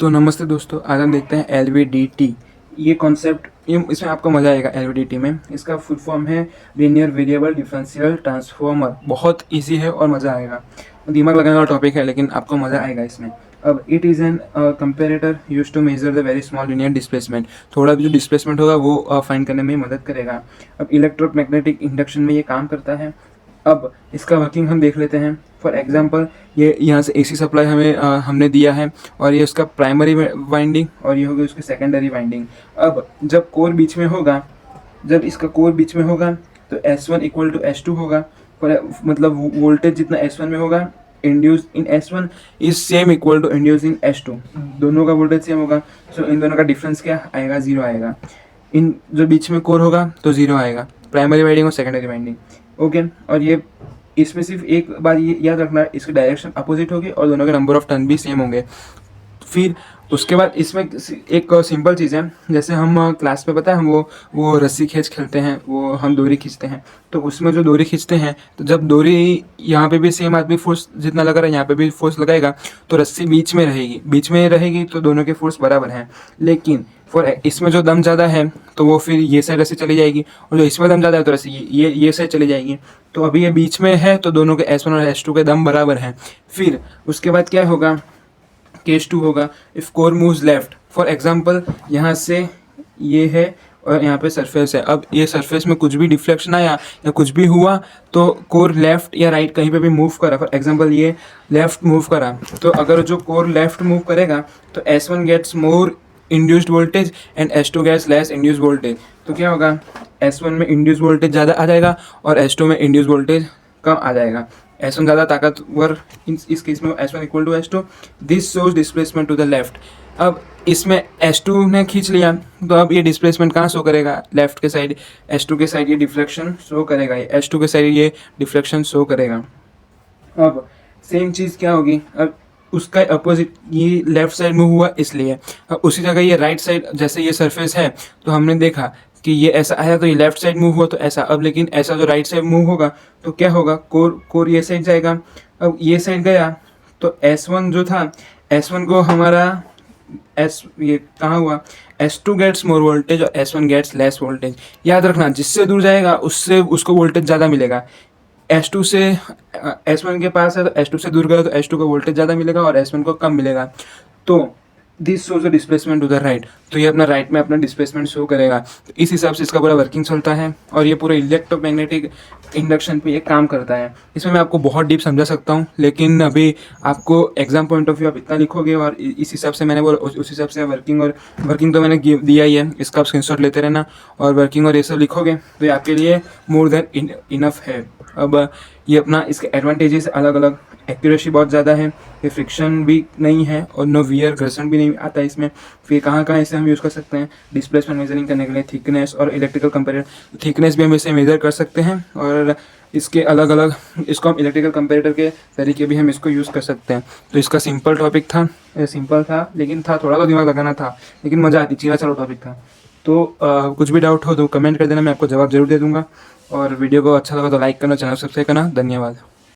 तो नमस्ते दोस्तों, आज हम देखते हैं एलवीडीटी। ये कॉन्सेप्ट इसमें आपको मज़ा आएगा। एलवीडीटी में इसका फुल फॉर्म है लीनियर वेरिएबल डिफरेंशियल ट्रांसफॉर्मर। बहुत इजी है और मज़ा आएगा। दिमाग लगाने वाला टॉपिक है लेकिन आपको मज़ा आएगा इसमें। अब it is an comparator use to measure the very small linear displacement. थोड़ा भी जो डिस्प्लेसमेंट होगा वो फाइंड करने में मदद करेगा। अब इलेक्ट्रोमैग्नेटिक इंडक्शन में ये काम करता है। अब इसका वर्किंग हम देख लेते हैं। फॉर एग्जांपल, ये यहाँ से एसी सप्लाई हमने दिया है और ये उसका प्राइमरी वाइंडिंग और ये होगी उसकी सेकेंडरी वाइंडिंग। अब जब कोर बीच में होगा, जब इसका कोर बीच में होगा तो S1 इक्वल टू S2 होगा। मतलब वोल्टेज जितना S1 में होगा induce in S1 is same equal to induce in S2। दोनों का वोल्टेज सेम होगा, सो इन दोनों का डिफरेंस क्या आएगा? 0 आएगा। इन जो बीच में कोर होगा तो 0 आएगा, प्राइमरी वाइंडिंग और सेकेंडरी वाइंडिंग। ओके, और ये इसमें सिर्फ एक बार ये याद रखना, इसकी डायरेक्शन अपोजिट होगी और दोनों के नंबर ऑफ टर्न भी सेम होंगे। फिर उसके बाद इसमें एक सिंपल चीज़ है, जैसे हम क्लास में पता है हम वो रस्सी खींच खेलते हैं, वो हम डोरी खींचते हैं। तो उसमें जो डोरी खींचते हैं तो जब डोरी यहाँ पे भी सेम आदमी फोर्स जितना लगा रहा है यहाँ पे भी फोर्स लगाएगा तो रस्सी बीच में रहेगी तो दोनों के फोर्स बराबर हैं। लेकिन इसमें जो दम ज़्यादा है तो वो फिर ये साइड रस्सी चली जाएगी और जो इसमें दम ज़्यादा है तो रस्सी ये साइड चली जाएगी। तो अभी ये बीच में है तो दोनों के S1 और S2 के दम बराबर हैं। फिर उसके बाद क्या होगा? केस 2 होगा if core moves left. For example, यहाँ से ये है और यहाँ पे सरफेस है। अब ये सरफेस में कुछ भी डिफ्लेक्शन आया या कुछ भी हुआ तो कोर लेफ्ट या राइट कहीं पे भी मूव करा। फॉर एग्जांपल, ये लेफ्ट मूव करा तो अगर जो कोर लेफ्ट मूव करेगा तो S1 gets more induced voltage and S2 gets less induced voltage. तो क्या होगा? S1 में इंड्यूस्ड वोल्टेज ज़्यादा आ जाएगा और S2 में इंड्यूस्ड वोल्टेज कम आ जाएगा। S1 ज़्यादा ताकतवर, इस केस में S1 equal to S2। This shows displacement to the left. अब इसमें S2 ने खींच लिया तो अब ये डिस्प्लेसमेंट कहाँ शो करेगा? लेफ्ट के साइड। S2 के साइड ये डिफ्लेक्शन शो करेगा, ये S2 के साइड ये डिफ्लेक्शन शो करेगा। अब सेम चीज़ क्या होगी? अब उसका अपोजिट, ये लेफ्ट साइड मूव हुआ इसलिए। अब उसी जगह ये राइट साइड, जैसे ये सरफेस है तो हमने देखा कि ये ऐसा आया तो ये लेफ्ट साइड मूव हुआ तो ऐसा। अब लेकिन ऐसा जो राइट साइड मूव होगा तो क्या होगा? कोर ये साइड जाएगा। अब ये साइड गया तो S1 जो था, S1 को हमारा ये कहाँ हुआ? S2 गेट्स मोर वोल्टेज और S1 गेट्स लेस वोल्टेज। याद रखना, जिससे दूर जाएगा उससे उसको वोल्टेज ज़्यादा मिलेगा। S2 से S1 के पास है तो S2 से दूर गया तो S2 को वोल्टेज ज़्यादा मिलेगा और S1 को कम मिलेगा। तो this shows the displacement to the right. तो ये अपना राइट में अपना डिस्प्लेसमेंट शो करेगा। तो इस हिसाब से इसका पूरा वर्किंग चलता है और ये पूरा इलेक्ट्रोमैग्नेटिक इंडक्शन पे ये काम करता है। इसमें मैं आपको बहुत डीप समझा सकता हूँ लेकिन अभी आपको एग्जाम पॉइंट ऑफ व्यू आप इतना लिखोगे और इस हिसाब से मैंने उस हिसाब से वर्किंग तो मैंने दिया ही है, इसका आप स्क्रीनशॉट लेते रहना और वर्किंग और ये सब लिखोगे तो ये आपके लिए मोर देन इनफ है। अब ये अपना इसके एडवांटेजेस अलग अलग, एक्यूरेसी बहुत ज़्यादा है, ये फ्रिक्शन भी नहीं है और नो वियर, घर्षण भी नहीं आता है इसमें। फिर कहाँ कहाँ इसे हम यूज़ कर सकते हैं? डिस्प्लेसमेंट मेजरिंग करने के लिए थिकनेस और इलेक्ट्रिकल कंपेरेटर। थिकनेस भी हम इसे मेजर कर सकते हैं और इसके अलग अलग, इसको हम इलेक्ट्रिकल कंपेरेटर के तरीके भी हम इसको यूज़ कर सकते हैं। तो इसका सिंपल टॉपिक था, सिंपल था लेकिन था थोड़ा तो दिमाग लगाना था लेकिन मज़ा आती, चीरा चलो टॉपिक था। तो कुछ भी डाउट हो तो कमेंट कर देना, मैं आपको जवाब जरूर दे दूँगा। और वीडियो को अच्छा लगा तो लाइक करना, चैनल सब्सक्राइब करना। धन्यवाद।